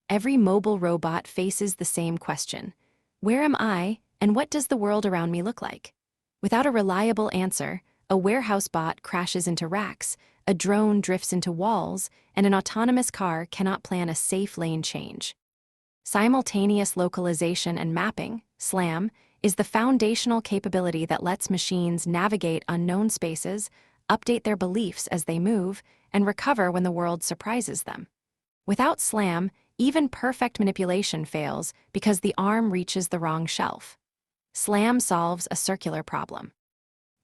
Every mobile robot faces the same question. Where am I, and what does the world around me look like? Without a reliable answer, a warehouse bot crashes into racks, a drone drifts into walls, and an autonomous car cannot plan a safe lane change. Simultaneous Localization and Mapping, SLAM, is the foundational capability that lets machines navigate unknown spaces, update their beliefs as they move, and recover when the world surprises them. Without SLAM, even perfect manipulation fails because the arm reaches the wrong shelf. SLAM solves a circular problem.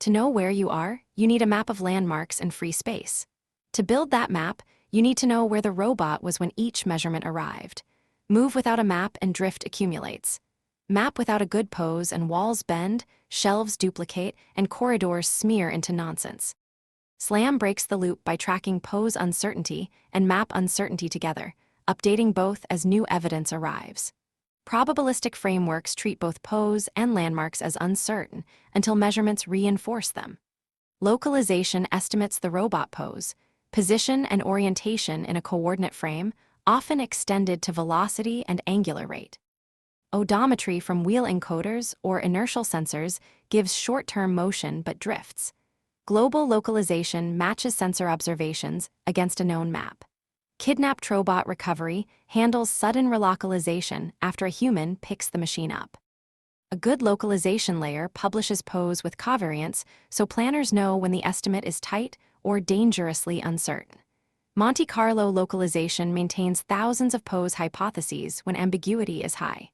To know where you are, you need a map of landmarks and free space. To build that map, you need to know where the robot was when each measurement arrived. Move without a map and drift accumulates. Map without a good pose and walls bend, shelves duplicate, and corridors smear into nonsense. SLAM breaks the loop by tracking pose uncertainty and map uncertainty together, updating both as new evidence arrives. Probabilistic frameworks treat both pose and landmarks as uncertain until measurements reinforce them. Localization estimates the robot pose, position, and orientation in a coordinate frame, often extended to velocity and angular rate. Odometry from wheel encoders or inertial sensors gives short-term motion but drifts. Global localization matches sensor observations against a known map. Kidnapped robot recovery handles sudden relocalization after a human picks the machine up. A good localization layer publishes pose with covariance so planners know when the estimate is tight or dangerously uncertain. Monte Carlo localization maintains thousands of pose hypotheses when ambiguity is high.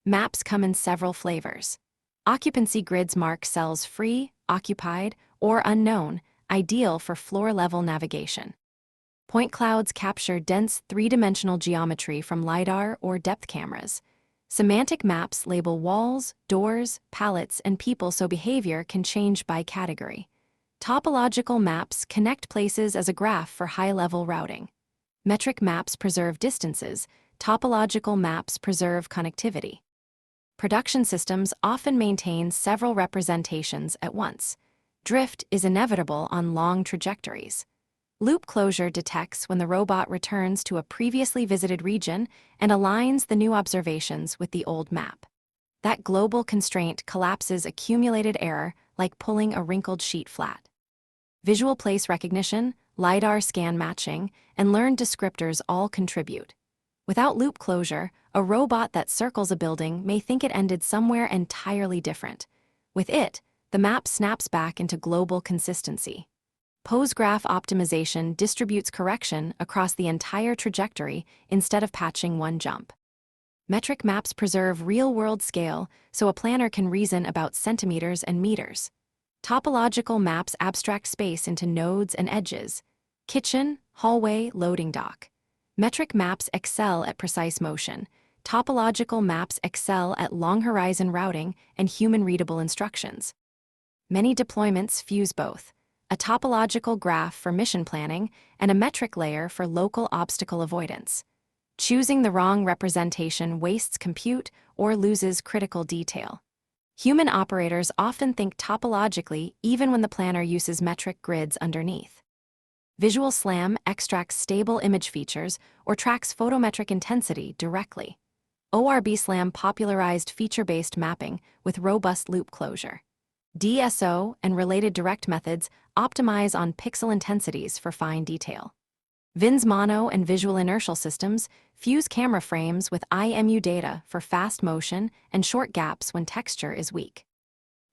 Maps come in several flavors. Occupancy grids mark cells free, occupied, or unknown, ideal for floor-level navigation. Point clouds capture dense three-dimensional geometry from LiDAR or depth cameras. Semantic maps label walls, doors, pallets, and people so behavior can change by category. Topological maps connect places as a graph for high-level routing. Metric maps preserve distances. Topological maps preserve connectivity. Production systems often maintain several representations at once. Drift is inevitable on long trajectories. Loop closure detects when the robot returns to a previously visited region and aligns the new observations with the old map. That global constraint collapses accumulated error like pulling a wrinkled sheet flat. Visual place recognition, LiDAR scan matching, and learned descriptors all contribute. Without loop closure, a robot that circles a building may think it ended somewhere entirely different. With it, the map snaps back into global consistency. Pose graph optimization distributes correction across the entire trajectory instead of patching one jump. Metric maps preserve real-world scale so a planner can reason about centimeters and meters. Topological maps abstract space into nodes and edges. Kitchen, hallway, loading dock. Metric maps excel at precise motion. Topological maps excel at long-horizon routing and human-readable instructions. Many deployments fuse both: a topological graph for mission planning and a metric layer for local obstacle avoidance. Choosing the wrong representation wastes compute or loses critical detail. Human operators often think topologically even when the planner uses metric grids underneath. Visual SLAM extracts stable image features or tracks photometric intensity directly. ORB SLAM popularized feature-based mapping with robust loop closure. DSO and related direct methods optimize on pixel intensities for fine detail. VINS mono and visual inertial systems fuse camera frames with IMU data for fast motion and short gaps when texture is weak.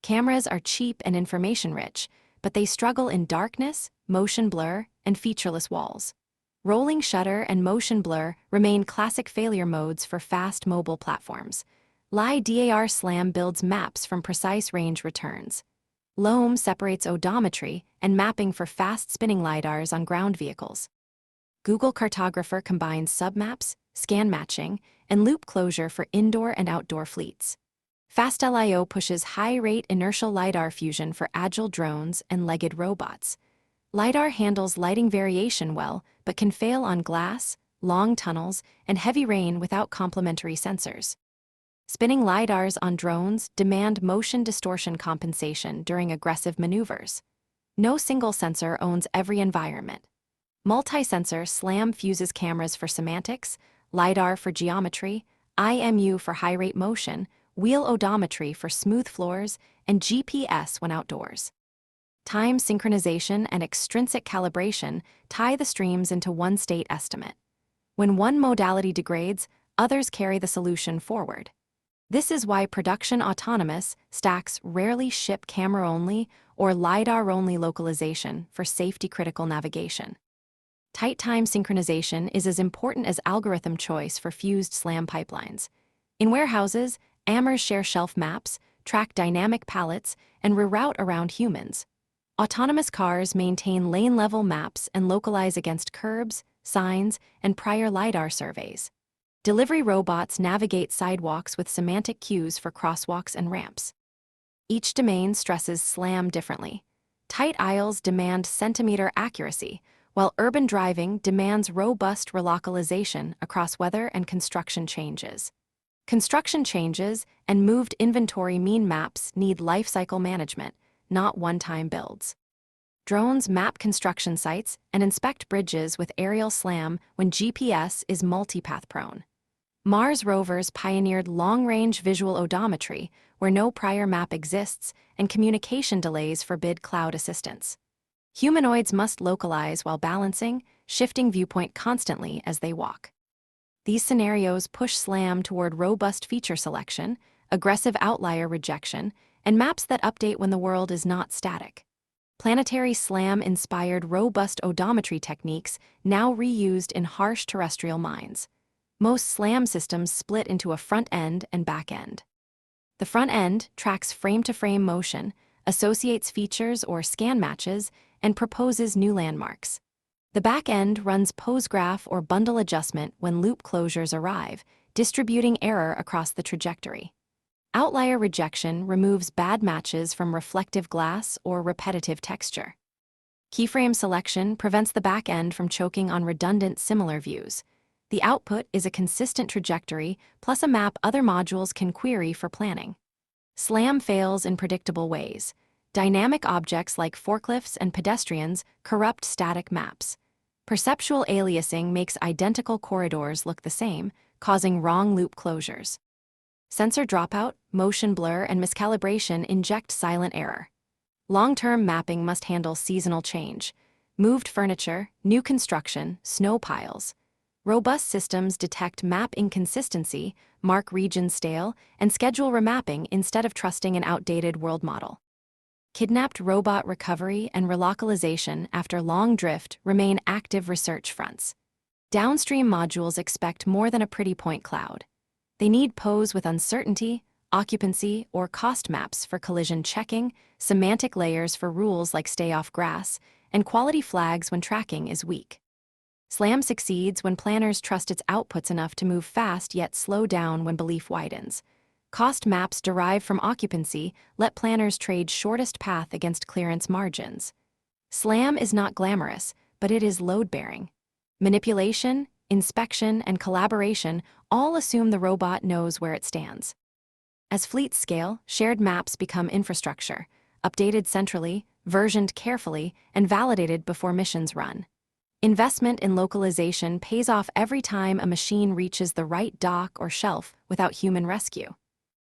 Cameras are cheap and information-rich, but they struggle in darkness, motion blur, and featureless walls. Rolling shutter and motion blur remain classic failure modes for fast mobile platforms. LiDAR SLAM builds maps from precise range returns. LOAM separates odometry and mapping for fast-spinning LiDARs on ground vehicles. Google Cartographer combines submaps, scan matching, and loop closure for indoor and outdoor fleets. FastLIO pushes high-rate inertial LiDAR fusion for agile drones and legged robots. LiDAR handles lighting variation well, but can fail on glass, long tunnels, and heavy rain without complementary sensors. Spinning LiDARs on drones demand motion distortion compensation during aggressive maneuvers. No single sensor owns every environment. Multi-sensor SLAM fuses cameras for semantics, LiDAR for geometry, IMU for high-rate motion, wheel odometry for smooth floors, and GPS when outdoors. Time synchronization and extrinsic calibration tie the streams into one state estimate. When one modality degrades, others carry the solution forward. This is why production autonomous stacks rarely ship camera-only or LiDAR-only localization for safety-critical navigation. Tight time synchronization is as important as algorithm choice for fused SLAM pipelines. In warehouses, AMRs share shelf maps, track dynamic pallets, and reroute around humans. Autonomous cars maintain lane-level maps and localize against curbs, signs, and prior LiDAR surveys. Delivery robots navigate sidewalks with semantic cues for crosswalks and ramps. Each domain stresses SLAM differently. Tight aisles demand centimeter accuracy, while urban driving demands robust relocalization across weather and construction changes. Construction changes and moved inventory mean maps need lifecycle management, not one-time builds. Drones map construction sites and inspect bridges with aerial SLAM when GPS is multipath prone. Mars rovers pioneered long-range visual odometry, where no prior map exists and communication delays forbid cloud assistance. Humanoids must localize while balancing, shifting viewpoint constantly as they walk. These scenarios push SLAM toward robust feature selection, aggressive outlier rejection, and maps that update when the world is not static. Planetary SLAM-inspired robust odometry techniques now reused in harsh terrestrial mines. Most SLAM systems split into a front end and back end. The front end tracks frame-to-frame motion, associates features or scan matches, and proposes new landmarks. The back end runs pose graph or bundle adjustment when loop closures arrive, distributing error across the trajectory. Outlier rejection removes bad matches from reflective glass or repetitive texture. Keyframe selection prevents the back end from choking on redundant similar views. The output is a consistent trajectory plus a map other modules can query for planning. SLAM fails in predictable ways. Dynamic objects like forklifts and pedestrians corrupt static maps. Perceptual aliasing makes identical corridors look the same, causing wrong loop closures. Sensor dropout, motion blur, and miscalibration inject silent error. Long-term mapping must handle seasonal change. Moved furniture, new construction, snow piles. Robust systems detect map inconsistency, mark region stale, and schedule remapping instead of trusting an outdated world model. Kidnapped robot recovery and relocalization after long drift remain active research fronts. Downstream modules expect more than a pretty point cloud. They need pose with uncertainty, occupancy, or cost maps for collision checking, semantic layers for rules like stay off grass, and quality flags when tracking is weak. SLAM succeeds when planners trust its outputs enough to move fast yet slow down when belief widens. Cost maps derived from occupancy let planners trade shortest path against clearance margins. SLAM is not glamorous, but it is load-bearing. Manipulation, inspection, and collaboration all assume the robot knows where it stands. As fleets scale, shared maps become infrastructure, updated centrally, versioned carefully, and validated before missions run. Investment in localization pays off every time a machine reaches the right dock or shelf without human rescue.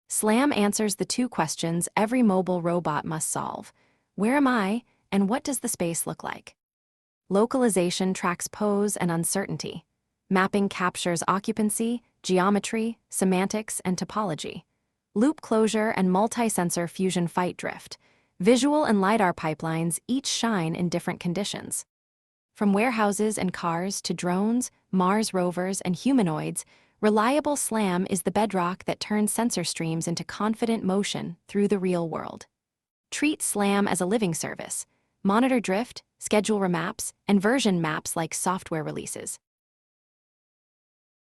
SLAM answers the two questions every mobile robot must solve: where am I, and what does the space look like? Localization tracks pose and uncertainty. Mapping captures occupancy, geometry, semantics, and topology. Loop closure and multi-sensor fusion fight drift. Visual and LiDAR pipelines each shine in different conditions. From warehouses and cars to drones, Mars rovers, and humanoids, reliable SLAM is the bedrock that turns sensor streams into confident motion through the real world. Treat SLAM as a living service. Monitor drift, schedule remaps, and version maps like software releases.